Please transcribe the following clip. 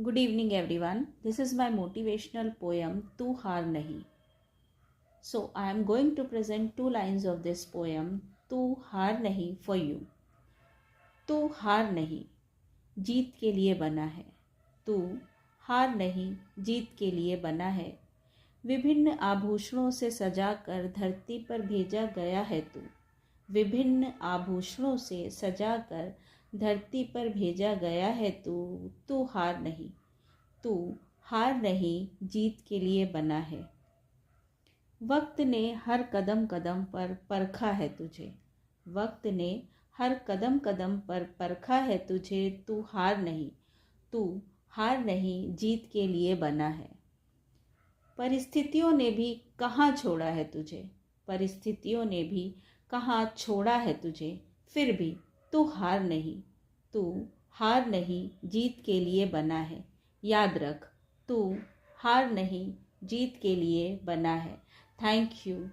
Good evening, everyone. This is my motivational poem, Tu Haar Nahi. So, I am going to present two lines of this poem, Tu Haar Nahi, for you. तू हार नहीं, जीत के लिए बना है. तू हार नहीं, जीत के लिए बना है. विभिन्न आभूषणों से सजाकर धरती पर भेजा गया है तू. विभिन्न आभूषणों से सजाकर धरती पर भेजा गया है तू. तू हार नहीं, तू हार नहीं, जीत के लिए बना है. वक्त ने हर कदम कदम पर परखा है तुझे. वक्त ने हर कदम कदम पर परखा है तुझे. तू हार नहीं, तू हार नहीं, जीत के लिए बना है. परिस्थितियों ने भी कहाँ छोड़ा है तुझे. परिस्थितियों ने भी कहाँ छोड़ा है तुझे. फिर भी तू हार नहीं, तू हार नहीं, जीत के लिए बना है. याद रख, तू हार नहीं, जीत के लिए बना है. Thank you.